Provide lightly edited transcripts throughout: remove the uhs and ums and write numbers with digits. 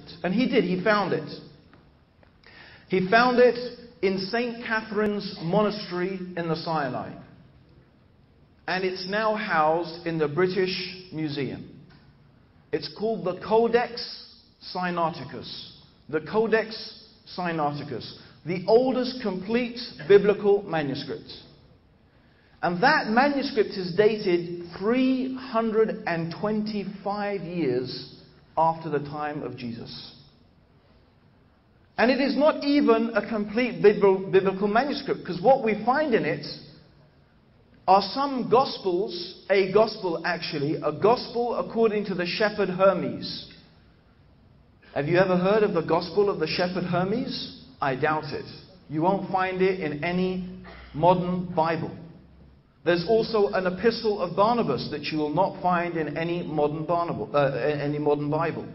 manuscript. And he did, he found it. He found it in St. Catherine's Monastery in the Sinai. And it's now housed in the British Museum. It's called the Codex Sinaiticus. The Codex Sinaiticus, the oldest complete biblical manuscript. And that manuscript is dated 325 years after the time of Jesus. And it is not even a complete biblical manuscript, because what we find in it are some gospels, a gospel according to the shepherd Hermes. Have you ever heard of the gospel of the shepherd Hermes? I doubt it. You won't find it in any modern Bible. There's also an epistle of Barnabas that you will not find in any modern Bible.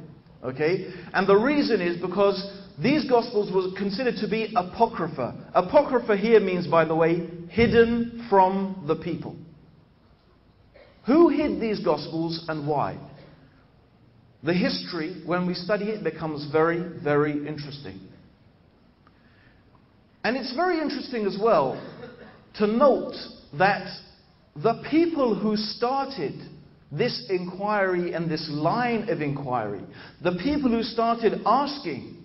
Okay? And the reason is because these Gospels were considered to be apocrypha. Apocrypha here means, by the way, hidden from the people. Who hid these Gospels and why? The history, when we study it, becomes very, very interesting. And it's very interesting as well to note that the people who started this inquiry and this line of inquiry, the people who started asking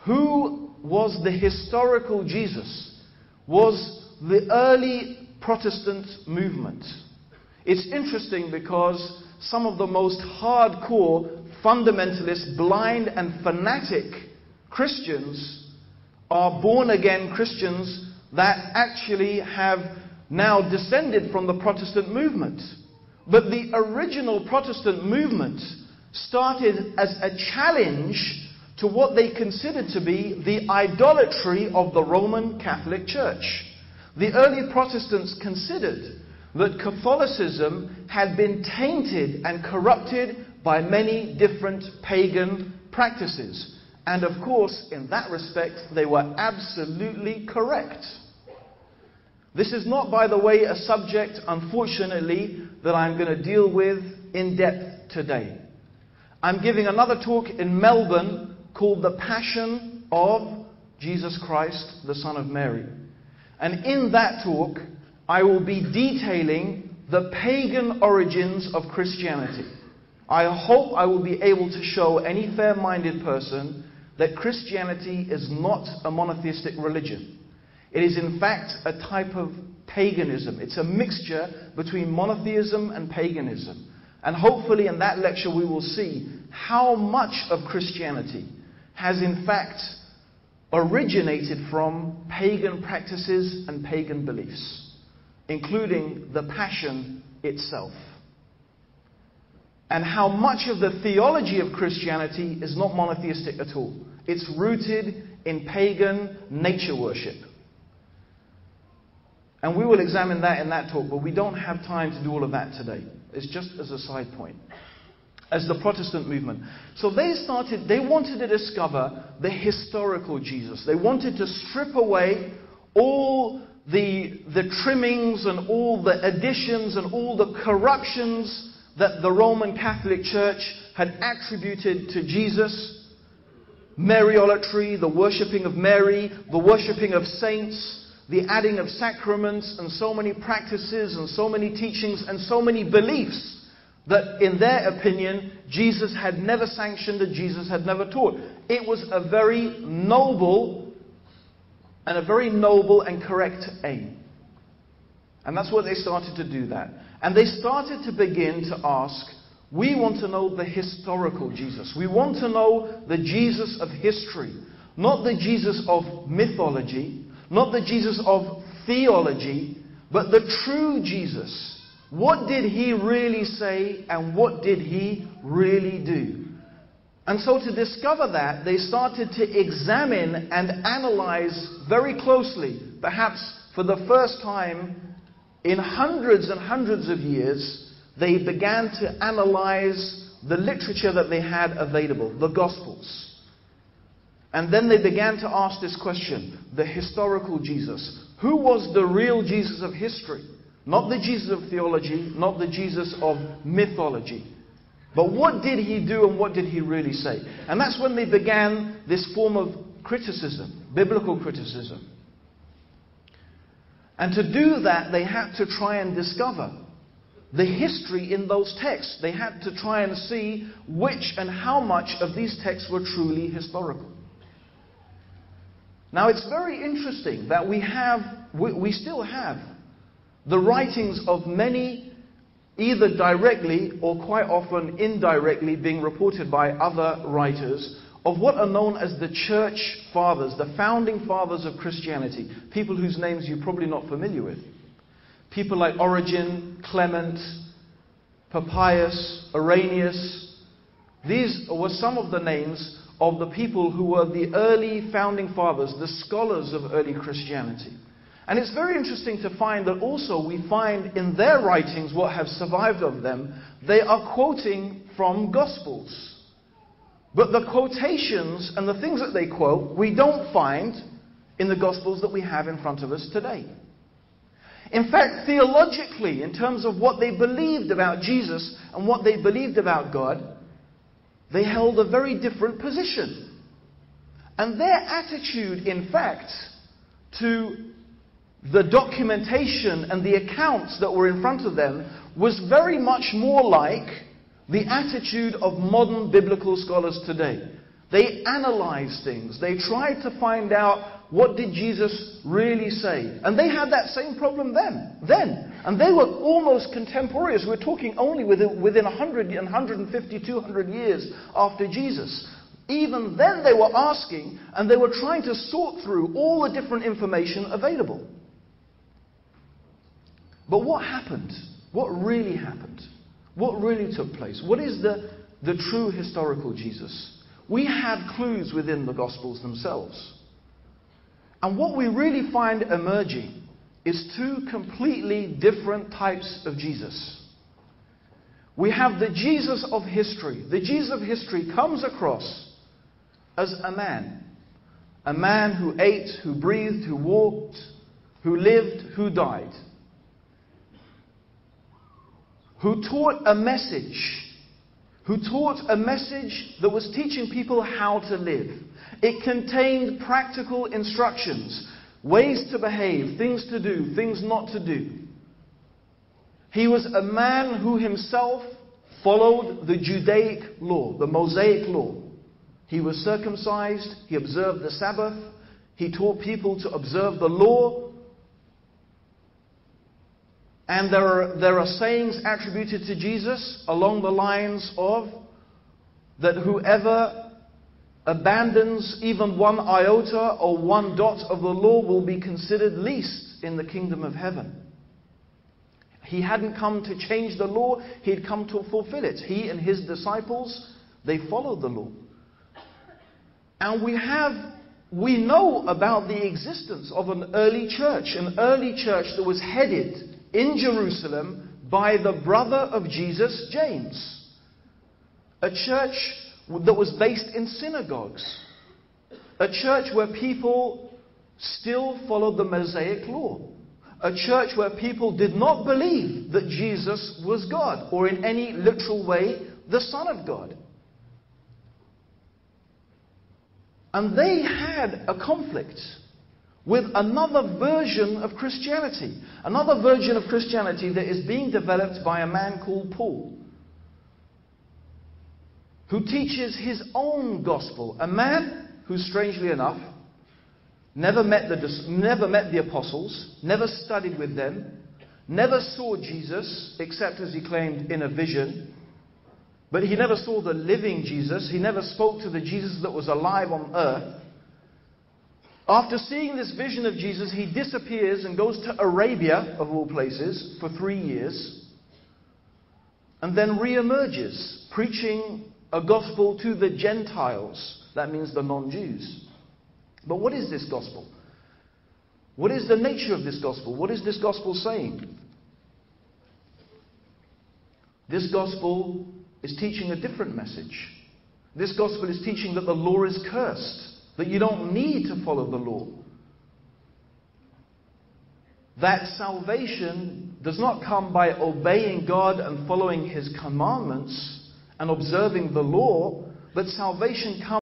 who was the historical Jesus, was the early Protestant movement. It's interesting because some of the most hardcore, fundamentalist, blind and fanatic Christians are born-again Christians that actually have now descended from the Protestant movement. But the original Protestant movement started as a challenge to what they considered to be the idolatry of the Roman Catholic Church. The early Protestants considered that Catholicism had been tainted and corrupted by many different pagan practices. And of course, in that respect, they were absolutely correct. This is not, by the way, a subject, unfortunately, that I'm going to deal with in depth today. I'm giving another talk in Melbourne called The Passion of Jesus Christ, the Son of Mary. And in that talk, I will be detailing the pagan origins of Christianity. I hope I will be able to show any fair-minded person that Christianity is not a monotheistic religion. It is in fact a type of paganism. It's a mixture between monotheism and paganism. And hopefully in that lecture we will see how much of Christianity has in fact originated from pagan practices and pagan beliefs, including the Passion itself. And how much of the theology of Christianity is not monotheistic at all. It's rooted in pagan nature worship. And we will examine that in that talk, but we don't have time to do all of that today. It's just as a side point. As the Protestant movement. So they wanted to discover the historical Jesus. They wanted to strip away all the trimmings and all the additions and all the corruptions that the Roman Catholic Church had attributed to Jesus. Mariolatry, the worshipping of Mary, the worshipping of saints, the adding of sacraments, and so many practices and so many teachings and so many beliefs that in their opinion Jesus had never sanctioned and Jesus had never taught. It was a very noble and correct aim. And that's what they started to do that. And they started to begin to ask, we want to know the historical Jesus. We want to know the Jesus of history. Not the Jesus of mythology, not the Jesus of theology, but the true Jesus. What did he really say and what did he really do? And so to discover that, they started to examine and analyze very closely, perhaps for the first time in hundreds and hundreds of years, they began to analyze the literature that they had available, the Gospels. And then they began to ask this question, the historical Jesus. Who was the real Jesus of history? Not the Jesus of theology, not the Jesus of mythology. But what did he do and what did he really say? And that's when they began this form of criticism, biblical criticism. And to do that, they had to try and discover the history in those texts. They had to try and see which and how much of these texts were truly historical. Now, it's very interesting that we still have the writings of many, either directly or quite often indirectly being reported by other writers, of what are known as the church fathers, the founding fathers of Christianity, people whose names you're probably not familiar with. People like Origen, Clement, Papias, Irenaeus. These were some of the names of the people who were the early founding fathers, the scholars of early Christianity. And it's very interesting to find that also we find in their writings, what have survived of them, they are quoting from Gospels. But the quotations and the things that they quote, we don't find in the Gospels that we have in front of us today. In fact, theologically, in terms of what they believed about Jesus and what they believed about God, they held a very different position. And their attitude, in fact, to the documentation and the accounts that were in front of them was very much more like the attitude of modern biblical scholars today. They analyzed things. They tried to find out, what did Jesus really say? And they had that same problem then. And they were almost contemporaries. We're talking only within 100, 150, 200 years after Jesus. Even then they were asking, and they were trying to sort through all the different information available. But what happened? What really happened? What really took place? What is the true historical Jesus? We have clues within the Gospels themselves. And what we really find emerging is two completely different types of Jesus. We have the Jesus of history. The Jesus of history comes across as a man who ate, who breathed, who walked, who lived, who died, who taught a message that was teaching people how to live. It contained practical instructions, ways to behave, things to do, things not to do. He was a man who himself followed the Judaic law, the Mosaic law. He was circumcised, he observed the Sabbath, he taught people to observe the law. And there are sayings attributed to Jesus along the lines of that whoever abandons even one iota or one dot of the law will be considered least in the kingdom of heaven. He hadn't come to change the law, he had come to fulfill it. He and his disciples, they followed the law. And we know about the existence of an early church that was headed in Jerusalem by the brother of Jesus, James. A church that was based in synagogues. A church where people still followed the Mosaic law. A church where people did not believe that Jesus was God, or in any literal way, the Son of God. And they had a conflict with another version of Christianity. Another version of Christianity that is being developed by a man called Paul, who teaches his own gospel. A man who, strangely enough, never met the apostles, never studied with them, never saw Jesus, except as he claimed in a vision. But he never saw the living Jesus. He never spoke to the Jesus that was alive on earth. After seeing this vision of Jesus, he disappears and goes to Arabia, of all places, for 3 years. And then re-emerges, preaching a gospel to the Gentiles. That means the non-Jews. But what is this gospel? What is the nature of this gospel? What is this gospel saying? This gospel is teaching a different message. This gospel is teaching that the law is cursed. That you don't need to follow the law. That salvation does not come by obeying God and following His commandments and observing the law, but salvation comes